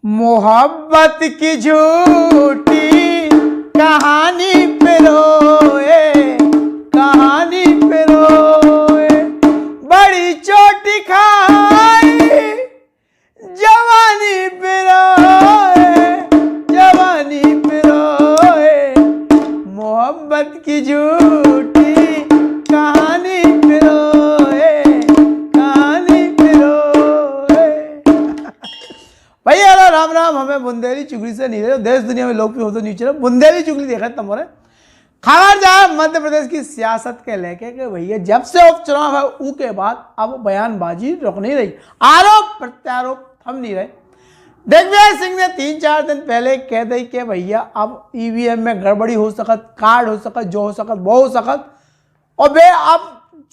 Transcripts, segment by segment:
मोहब्बत की झूठी कहानी पे रोए, कहानी पे रोए, बड़ी चोटी खाई जवानी पे रोए, जवानी पे रोए, मोहब्बत की झूठी कहानी पे रोए, कहानी पे रोए। भैया राम राम, हमें बुंदेली चुगली से नहीं रहे, देश दुनिया में लोग भी हो तो नीचे बुंदेली चुगली देखा तुम्हारे खबर जहां मध्य प्रदेश की सियासत के लेके कि भैया जब से उपचुनाव है ऊ के बाद अब बयानबाजी रुक नहीं रही, आरोप प्रत्यारोप थम नहीं रहे। दिग्विजय सिंह ने 3-4 दिन पहले कह दी कि भैया अब ईवीएम में गड़बड़ी हो सकत, कार्ड हो सकत, जो हो सकत वो हो सकत, और वे अब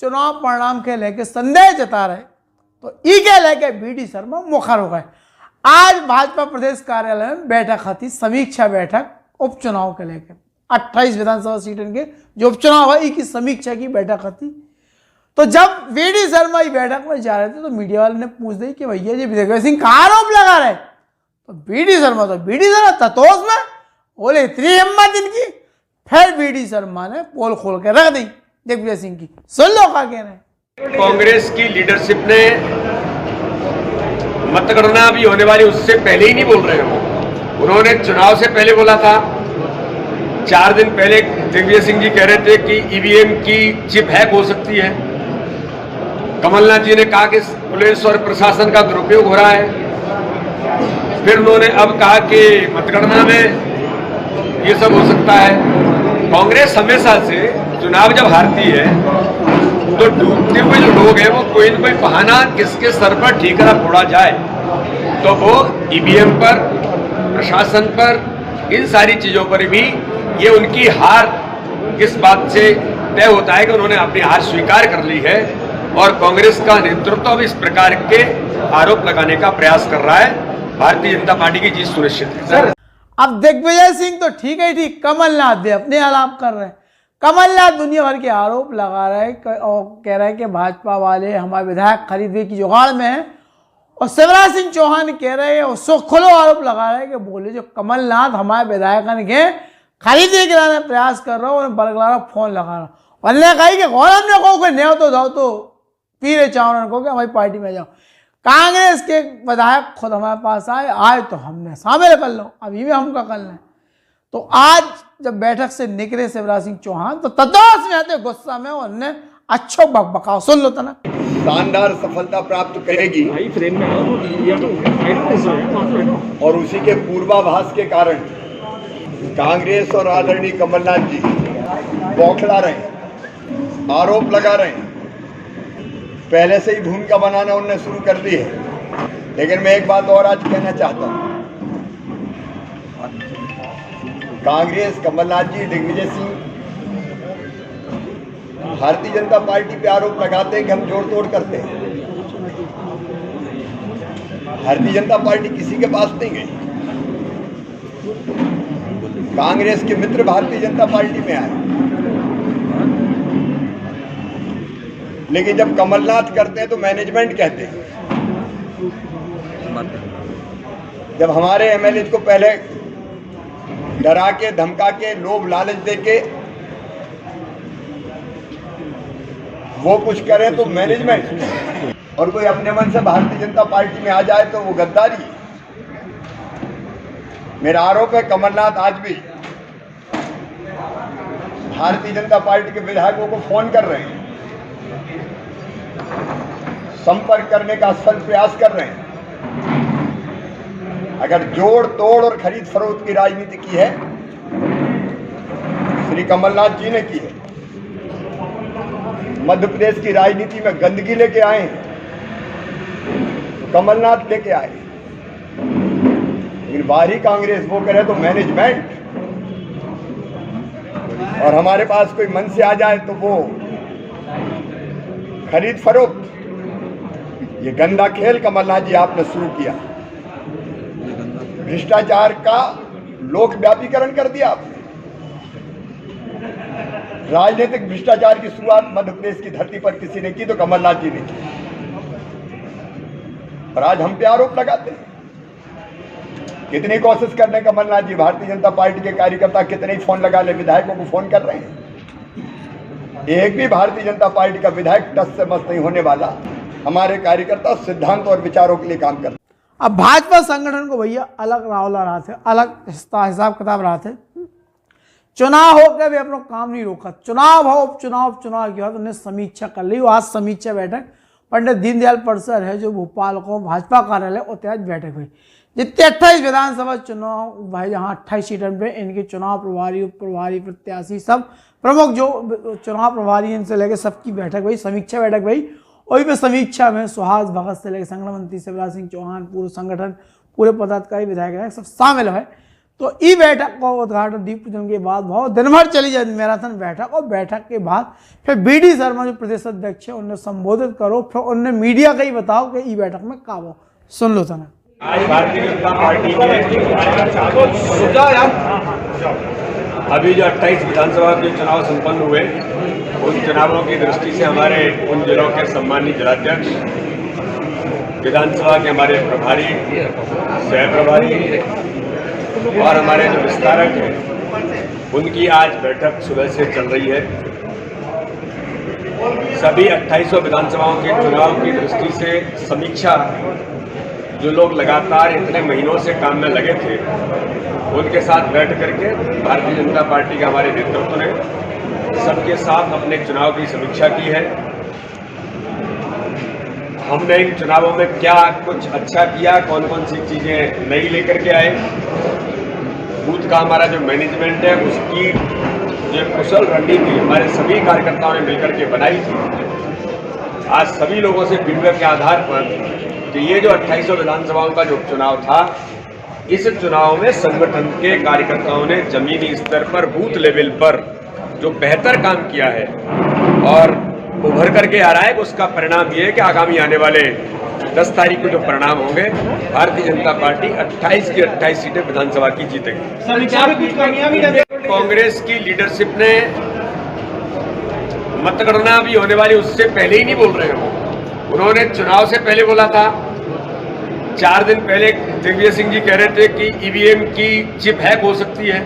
चुनाव परिणाम के लेके संदेह जता रहे, तो ई के लेके बीडी शर्मा मुखर हो गए। आज भाजपा प्रदेश कार्यालय में बैठक थी, समीक्षा बैठक उपचुनाव के लेकर 28 विधानसभा सीटों के जो उपचुनाव है की समीक्षा की बैठक थी। तो जब बीडी शर्मा की बैठक में जा रहे थे तो मीडिया वाले ने पूछ दी कि भैया जी दिग्विजय सिंह का आरोप लगा रहे, तो बीडी शर्मा ततोस में बोले इतनी हिम्मत इनकी। फिर बीडी शर्मा ने पोल खोल के रख दी दिग्विजय सिंह की, सुन लो क्या कह रहे हैं। कांग्रेस की लीडरशिप ने मतगणना भी होने वाली उससे पहले ही नहीं बोल रहे हो, उन्होंने चुनाव से पहले बोला था। 4 दिन पहले दिग्विजय सिंह जी कह रहे थे कि ईवीएम की चिप हैक हो सकती है। कमलनाथ जी ने कहा कि पुलिस और प्रशासन का दुरुपयोग हो रहा है। फिर उन्होंने अब कहा कि मतगणना में ये सब हो सकता है। कांग्रेस हमेशा से चुनाव जब हारती है तो डूबते हुए जो लोग हैं वो कोई न कोई बहाना किसके सर पर ठीकरा फोड़ा जाए, तो वो ईवीएम पर, प्रशासन पर, इन सारी चीजों पर भी ये उनकी हार किस बात से तय होता है कि उन्होंने अपनी हार स्वीकार कर ली है और कांग्रेस का नेतृत्व भी इस प्रकार के आरोप लगाने का प्रयास कर रहा है। भारतीय जनता पार्टी की जीत सुनिश्चित है। अब दिग्विजय सिंह तो ठीक है, ठीक, कमलनाथ भी अपने आलाप कर रहे हैं। कमलनाथ दुनिया भर के आरोप लगा रहे हैं और कह रहे हैं कि भाजपा वाले हमारे विधायक खरीदने की जुगाड़ में है, और शिवराज सिंह चौहान कह रहे हैं और खुलो आरोप लगा रहे हैं कि बोले जो कमलनाथ हमारे विधायक के खरीदने के लाने प्रयास कर रहा हो और बरगलारा फोन लगा रहा। उन्होंने कहा कि गौरव ने कहो कि नहीं तो जाओ तो पीरे चावल को कि हमारी पार्टी में जाओ। कांग्रेस के विधायक खुद हमारे पास आए तो हमने शामिल कर लो, अभी भी हमका कर लें। तो आज जब बैठक से निकले शिवराज सिंह चौहान तो तदोस में आते गुस्सा में उन्होंने अच्छो बकबकाओ, सुन लो तना। शानदार सफलता प्राप्त करेगी और उसी के पूर्वाभास के कारण कांग्रेस और आदरणीय कमलनाथ जी बौखला रहे हैं, आरोप लगा रहे हैं। पहले से ही भूमिका बनाना उन्होंने शुरू कर दी है। लेकिन मैं एक बात और आज कहना चाहता हूं, कांग्रेस, कमलनाथ जी, दिग्विजय सिंह भारतीय जनता पार्टी पे आरोप लगाते हैं कि हम जोड़ तोड़ करते हैं। भारतीय जनता पार्टी किसी के पास नहीं गई। कांग्रेस के मित्र भारतीय जनता पार्टी में आए, लेकिन जब कमलनाथ करते हैं तो मैनेजमेंट कहते हैं। जब हमारे एमएलए को पहले डरा के, धमका के, लोभ लालच दे के वो कुछ करें तो मैनेजमेंट, और कोई अपने मन से भारतीय जनता पार्टी में आ जाए तो वो गद्दारी। मेरा आरोप है कमलनाथ आज भी भारतीय जनता पार्टी के विधायकों को फोन कर रहे हैं, संपर्क करने का असफल प्रयास कर रहे हैं। अगर जोड़ तोड़ और खरीद फरोख्त की राजनीति की है, श्री कमलनाथ जी ने की है। मध्य प्रदेश की राजनीति में गंदगी लेके आए हैं, कमलनाथ लेके आए। लेकिन बाहरी कांग्रेस वो करे तो मैनेजमेंट, और हमारे पास कोई मन से आ जाए तो वो खरीद फरोख्त। ये गंदा खेल कमलनाथ जी आपने शुरू किया। भ्रष्टाचार का लोक व्यापीकरण कर दिया आपने। राजनीतिक भ्रष्टाचार की शुरुआत मध्य प्रदेश की धरती पर किसी ने की तो कमलनाथ जी ने की, और आज हम पे आरोप लगाते हैं। कितनी कोशिश कर रहे कमलनाथ जी, भारतीय जनता पार्टी के कार्यकर्ता कितने ही फोन लगा ले, विधायकों को फोन कर रहे हैं। एक भी भारतीय जनता पार्टी का विधायक टस से मस नहीं होने वाला। हमारे कार्यकर्ता सिद्धांत और विचारों के लिए काम करते हैं। अब भाजपा संगठन को भैया अलग रावला रहा थे, अलग हिसाब किताब रहा थे। चुनाव होकर भी अपना काम नहीं रोका, चुनाव हो उपचुनाव के बाद उन्हें समीक्षा कर ली। आज समीक्षा बैठक पंडित दीनदयाल परिसर है जो भोपाल को भाजपा कार्यालय उत्ते आज बैठक हुई। जितने 28 विधानसभा चुनाव भाई, यहाँ 28 सीटों पे इनके चुनाव प्रभारी, उप प्रभारी, प्रत्याशी, सब प्रमुख जो चुनाव प्रभारी इनसे लेकर सबकी बैठक हुई, समीक्षा बैठक हुई। वही पे समीक्षा में सुहास भगत से लेकर संगठन मंत्री शिवराज सिंह चौहान, पूर्व संगठन, पूरे पदाधिकारी, विधायक सब शामिल है। तो ई बैठक का उद्घाटन दीप पूजन के बाद बहुत दिन भर चली जाए मैराथन बैठक, और बैठक के बाद फिर बीडी शर्मा जो प्रदेश अध्यक्ष है उन्हें संबोधित करो, फिर उन्हें मीडिया का ही बताओ कि ई बैठक में का हो। सुन लो तना। आज भारतीय जनता पार्टी के अभी जो 28 विधानसभा के चुनाव संपन्न हुए, उन चुनावों की दृष्टि से हमारे उन जिलों के सम्मानित जिलाध्यक्ष, विधानसभा के हमारे प्रभारी, सह प्रभारी और हमारे जो विस्तारक हैं, उनकी आज बैठक सुबह से चल रही है। सभी 28 विधानसभाओं के चुनाव की दृष्टि से समीक्षा, जो लोग लगातार इतने महीनों से काम में लगे थे, उनके साथ बैठ करके भारतीय जनता पार्टी के हमारे नेतृत्व ने सबके साथ अपने चुनाव की समीक्षा की है। हमने इन चुनावों में क्या कुछ अच्छा किया, कौन कौन सी चीजें नई लेकर के आए, बूथ का हमारा जो मैनेजमेंट है उसकी जो कुशल रणनीति हमारे सभी कार्यकर्ताओं ने मिलकर के बनाई थी। आज सभी लोगों से फीडबैक के आधार पर कि ये जो 28 विधानसभाओं का जो उपचुनाव था, इस चुनाव में संगठन के कार्यकर्ताओं ने जमीनी स्तर पर, बूथ लेवल पर जो बेहतर काम किया है और उभर करके आ रहा है, उसका परिणाम ये है कि आगामी आने वाले 10 तारीख को जो परिणाम होंगे, भारतीय जनता पार्टी 28 की 28 सीटें विधानसभा की जीतेगी। कांग्रेस की लीडरशिप ने मतगणना भी होने वाली उससे पहले ही नहीं बोल रहे हो। उन्होंने चुनाव से पहले बोला था। 4 दिन पहले दिग्विजय सिंह जी कह रहे थे कि ईवीएम की चिप हैक हो सकती है।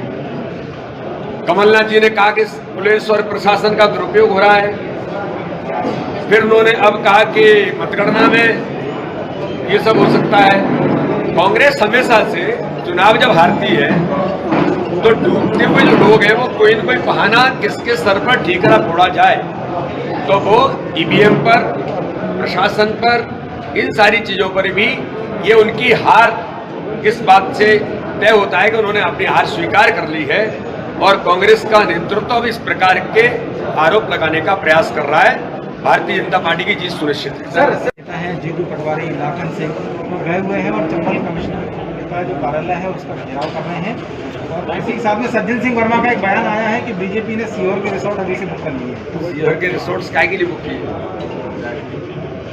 कमलनाथ जी ने कहा कि पुलिस और प्रशासन का दुरुपयोग हो रहा है। फिर उन्होंने अब कहा कि मतगणना में ये सब हो सकता है। कांग्रेस हमेशा से चुनाव जब हारती है तो डूबते हुए जो लोग हैं वो कोई न कोई बहाना किसके सर पर ठीकरा फोड़ा जाए, तो वो ईवीएम पर, प्रशासन पर, इन सारी चीजों पर भी ये उनकी हार किस बात से तय होता है कि उन्होंने अपनी हार स्वीकार कर ली है और कांग्रेस का नेतृत्व भी इस प्रकार के आरोप लगाने का प्रयास कर रहा है। भारतीय जनता पार्टी की जीत सुनिश्चित है। सर है जीतू पटवारी, लाखन सिंह वो गए हुए हैं और चंबल कमिश्नर का जो कार्यालय है उसका घेराव कर रहे हैं, और इसी के साथ में सज्जन सिंह वर्मा का एक बयान आया है कि बीजेपी ने सीहोर के रिसोर्ट अभी से बुक कर लिए हैं। सीहोर के रिसोर्ट्स काय के लिए बुक किए?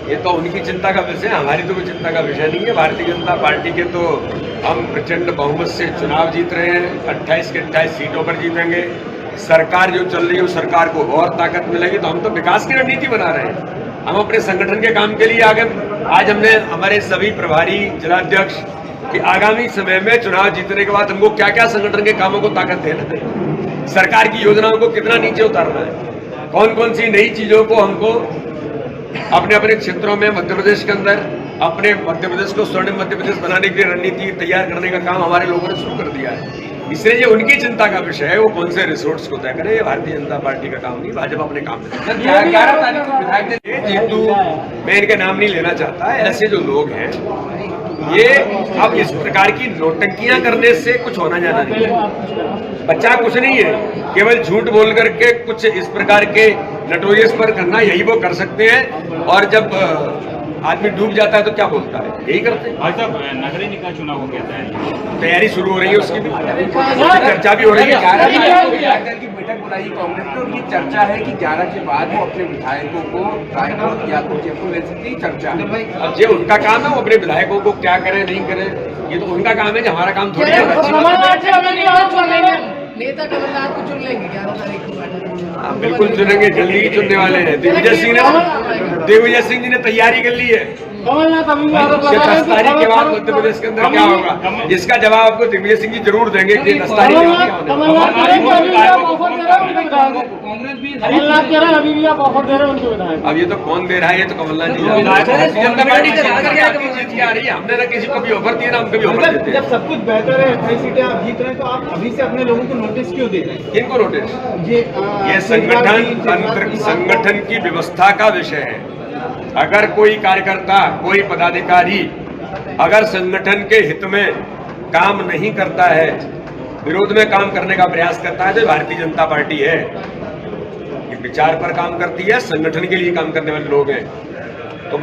ये तो उनकी चिंता का विषय है, हमारी तो कोई चिंता का विषय नहीं है। भारतीय जनता पार्टी के तो हम प्रचंड बहुमत से चुनाव जीत रहे हैं, 28 के 28 सीटों पर जीतेंगे। सरकार जो चल रही है उस सरकार को और ताकत मिलेगी, तो हम तो विकास की रणनीति बना रहे हैं। हम अपने संगठन के काम के लिए आगे, आज हमने हमारे सभी प्रभारी, जिलाध्यक्ष कि आगामी समय में चुनाव जीतने के बाद हमको क्या क्या संगठन के कामों को ताकत देना है, सरकार की योजनाओं को कितना नीचे उतारना है, कौन कौन सी नई चीजों को हमको अपने अपने क्षेत्रों में, मध्य प्रदेश के अंदर अपने मध्य प्रदेश को स्वर्णिम मध्य प्रदेश बनाने की रणनीति तैयार करने का काम हमारे लोगों ने शुरू कर दिया है। इसलिए ये उनकी चिंता का विषय है, वो कौन से रिसोर्ट्स को तय करें। ये भारतीय जनता पार्टी का काम नहीं, भाजपा अपने काम में। 11 तारीख को विधायक जीतू, मैं इनके नाम नहीं लेना चाहता, ऐसे जो लोग हैं ये अब इस प्रकार की नौटंकियां करने से कुछ होना जाना नहीं है। बच्चा कुछ नहीं है, केवल झूठ बोल करके कुछ इस प्रकार के नटोरियस पर करना, यही वो कर सकते हैं। और जब आदमी डूब जाता है तो क्या बोलता है, यही करते हैं। भाई साहब, नगरीय निकाय चुनाव हो गया है, तैयारी शुरू हो रही है, उसकी भी चर्चा भी हो रही है। 11 की बैठक बुलाई कांग्रेस ने, और ये चर्चा है कि 11 के बाद वो अपने विधायकों को रायपुर या तो जयपुर ले सकती, चर्चा है। अब ये उनका काम है, वो अपने विधायकों को क्या करें नहीं करें, ये तो उनका काम है, हमारा काम थोड़ी है। नेता कमलनाथ को चुन लेंगे 11 तारीख को। बिल्कुल चुनेंगे, जल्दी ही चुनने वाले हैं। दिग्विजय सिंह जी ने तैयारी कर ली है। दस्तारी के बाद मध्य प्रदेश के अंदर क्या होगा, जिसका जवाब आपको दिग्विजय सिंह जी जरूर देंगे कि दस्तारी के बाद क्या होगा। अब ये तो कौन दे रहा है, ये तो कमलनाथ जी भारतीय जनता पार्टी जीत के आ रही है। हमने ना किसी को भी ऑफर दिया, ना हम कभी ऑफर देते हैं। जब सब कुछ बेहतर है, 28 सीटें आप जीत रहे हैं, तो आप अभी से अपने लोगों को नोटिस क्यों दे रहे हैं? किनको नोटिस? ये संगठन की व्यवस्था का विषय है। अगर कोई कार्यकर्ता, कोई पदाधिकारी अगर संगठन के हित में काम नहीं करता है, विरोध में काम करने का प्रयास करता है, तो भारतीय जनता पार्टी है। ये विचार पर काम करती है, संगठन के लिए काम करने वाले लोग हैं। तो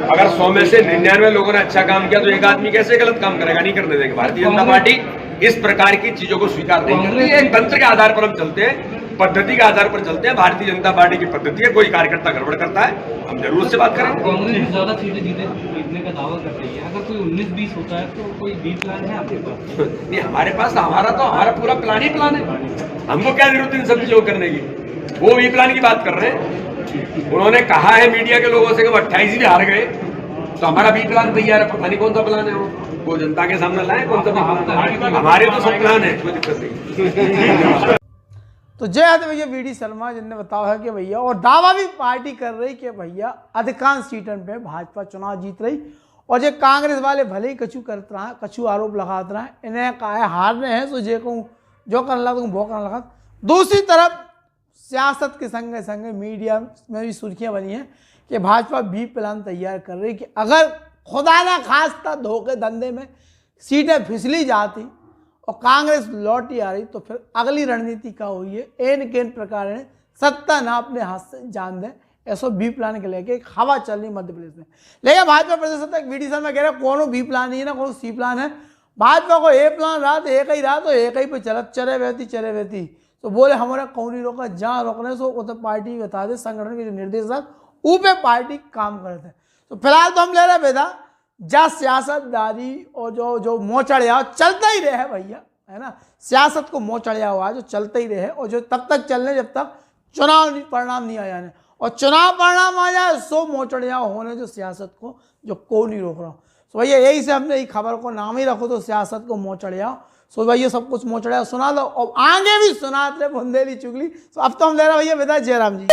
अगर 100 में से 99 लोगों ने अच्छा काम किया, तो एक आदमी कैसे गलत काम करेगा? नहीं करने देंगे। भारतीय जनता पार्टी इस प्रकार की चीजों को स्वीकार नहीं करती है। एक तंत्र के आधार पर हम चलते हैं, पद्धति के आधार पर चलते हैं। भारतीय जनता पार्टी की पद्धति है, कोई कार्यकर्ता गड़बड़ करता है, हम जरूर उससे बात करेंगे। कांग्रेस ज्यादा सीटें जीतने का दावा कर रही है। अगर कोई 19-20 होता है तो कोई बी प्लान है आपके पास? नहीं, हमारे पास हमारा पूरा प्लान ही प्लान है। हमको क्या जरूरत है इन सब चीजों करने की? वो बी प्लान की बात कर रहे हैं। उन्होंने कहा है मीडिया के लोगों से कि 28 भी हार गए, तो हमारा बी प्लान तैयार है। पता नहीं कौन सा प्लान है वो जनता के सामने लाए, कौन सा प्लान? हमारे तो सब प्लान है, कोई दिक्कत नहीं। तो जय हिंद भैया वी.डी. शर्मा जिनने बताया है कि भैया, और दावा भी पार्टी कर रही कि भैया अधिकांश सीटन पे भाजपा चुनाव जीत रही, और जो कांग्रेस वाले भले ही कछु करते रहा, कछु आरोप लगाते रहा, इन्हें कहा है हारने हैं, तो जे कहूँ जो करने लगा वो करने लगा। दूसरी तरफ सियासत के संगे संगे मीडिया में भी सुर्खियाँ बनी हैं कि भाजपा बी प्लान तैयार कर रही कि अगर खुदा ना खास्ता धोखे धंधे में सीटें फिसली जाती और कांग्रेस लौटी आ रही, तो फिर अगली रणनीति क्या हुई है, एन केन प्रकार ने सत्ता ना अपने हाथ से जान दें, ऐसा बी प्लान के लेके एक हवा चल रही मध्य प्रदेश में। लेकिन भाजपा प्रदेश तक वी.डी. शर्मा कह रहे हैं कोनो बी प्लान नहीं है ना कोनो सी प्लान है। भाजपा को ए प्लान रहा तो एक ही रहा, तो एक ही पे चले रहती। तो बोले हमारा कौन नहीं रोका, जहाँ रोकने से वो तो पार्टी बता दे, संगठन के जो निर्देशक ऊपर पार्टी काम करते हैं। तो फिलहाल तो हम ले रहे बेटा जा सियासतदारी और जो मोचड़िया चलता ही रहे भैया, है ना। सियासत को मोचड़िया हुआ जो चलते ही रहे, और जो तब तक चलने जब तक चुनाव परिणाम नहीं आ जाने, और चुनाव परिणाम आ जाए सो मोचड़िया होने जो सियासत को जो को नहीं रोक रहा। तो भैया यही से हमने खबर को नाम ही रखो तो सियासत को मोचड़िया। सो भैया सब कुछ मोचड़िया सुना लो, और आगे भी सुनाते बुंदेली चुगली। तो अब तो हम ले रहे भैया बेटा जयराम जी।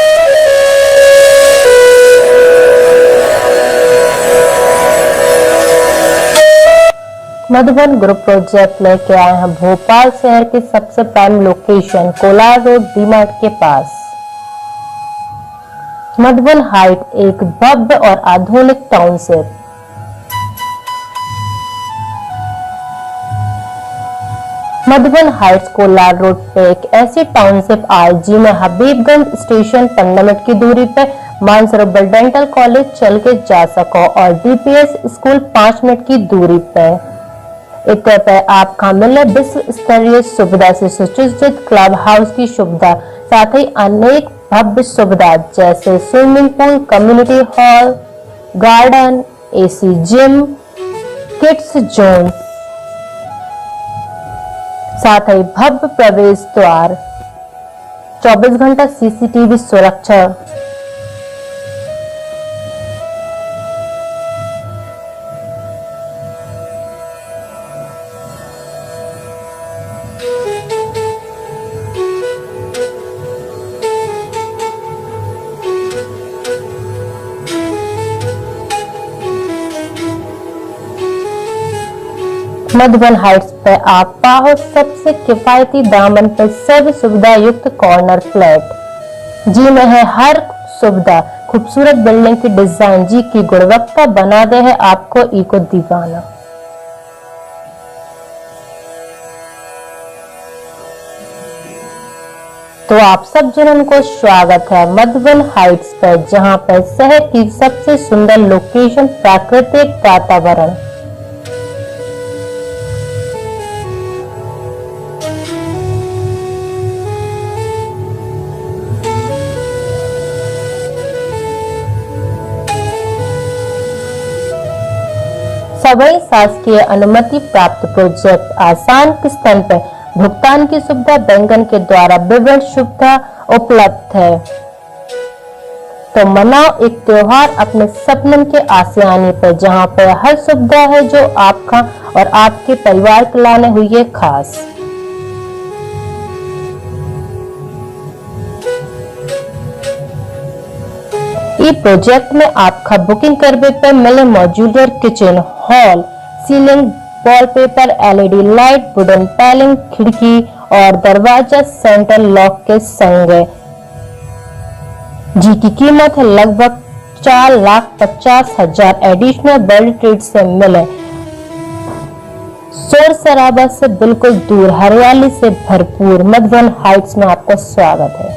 मधुबन ग्रुप प्रोजेक्ट लेके आए हैं भोपाल शहर के सबसे prime location Kolar road D-Mart के पास। मधुबन हाइट एक भव्य और आधुनिक township. Madhuban Heights Kolar road पे एक ऐसी टाउनशिप आई जिसमें हबीबगंज स्टेशन 15 मिनट की दूरी पे मानसरोवर डेंटल कॉलेज चल के जा सको, और डीपीएस स्कूल 5 मिनट की दूरी पे। एक पे आपका मिले विश्व स्तरीय सुविधा से सुसज्जित क्लब हाउस की सुविधा, साथ ही अनेक भव्य सुविधा जैसे swimming pool, community hall, garden, AC gym, kids zone, साथ ही भव्य प्रवेश द्वार, 24 घंटा सीसीटीवी सुरक्षा। मधुबन हाइट्स पे आप पाओ सबसे किफायती दामन पर सर्व सुविधा युक्त कॉर्नर फ्लैट, जी में है हर सुविधा, खूबसूरत बिल्डिंग की डिजाइन, जी की गुणवत्ता बना दे है आपको इको दीवाना। तो आप सब जनों को स्वागत है मधुबन हाइट्स पर, जहां पर शहर की सबसे सुंदर लोकेशन, प्राकृतिक वातावरण, सभी शासकीय अनुमति प्राप्त प्रोजेक्ट, आसान किस्तों पर भुगतान की सुविधा, बैंकन के द्वारा विभिन्न सुविधा उपलब्ध है। तो मनाओ एक त्योहार अपने सपनों के आसियाने पर, जहां पर हर सुविधा है जो आपका और आपके परिवार के लाने हुई है खास। ई प्रोजेक्ट में आपका बुकिंग करने पर मिले modular kitchen, hall, ceiling, wallpaper, LED light, wooden paling, खिड़की और दरवाजा सेंट्रल लॉक के संग है, जिसकी कीमत है लगभग 4,50,000 एडिशनल बिल्ड ट्रेड से मिले। शोर शराबा से बिल्कुल दूर, हरियाली से भरपूर मधुबन हाइट्स में आपका स्वागत है।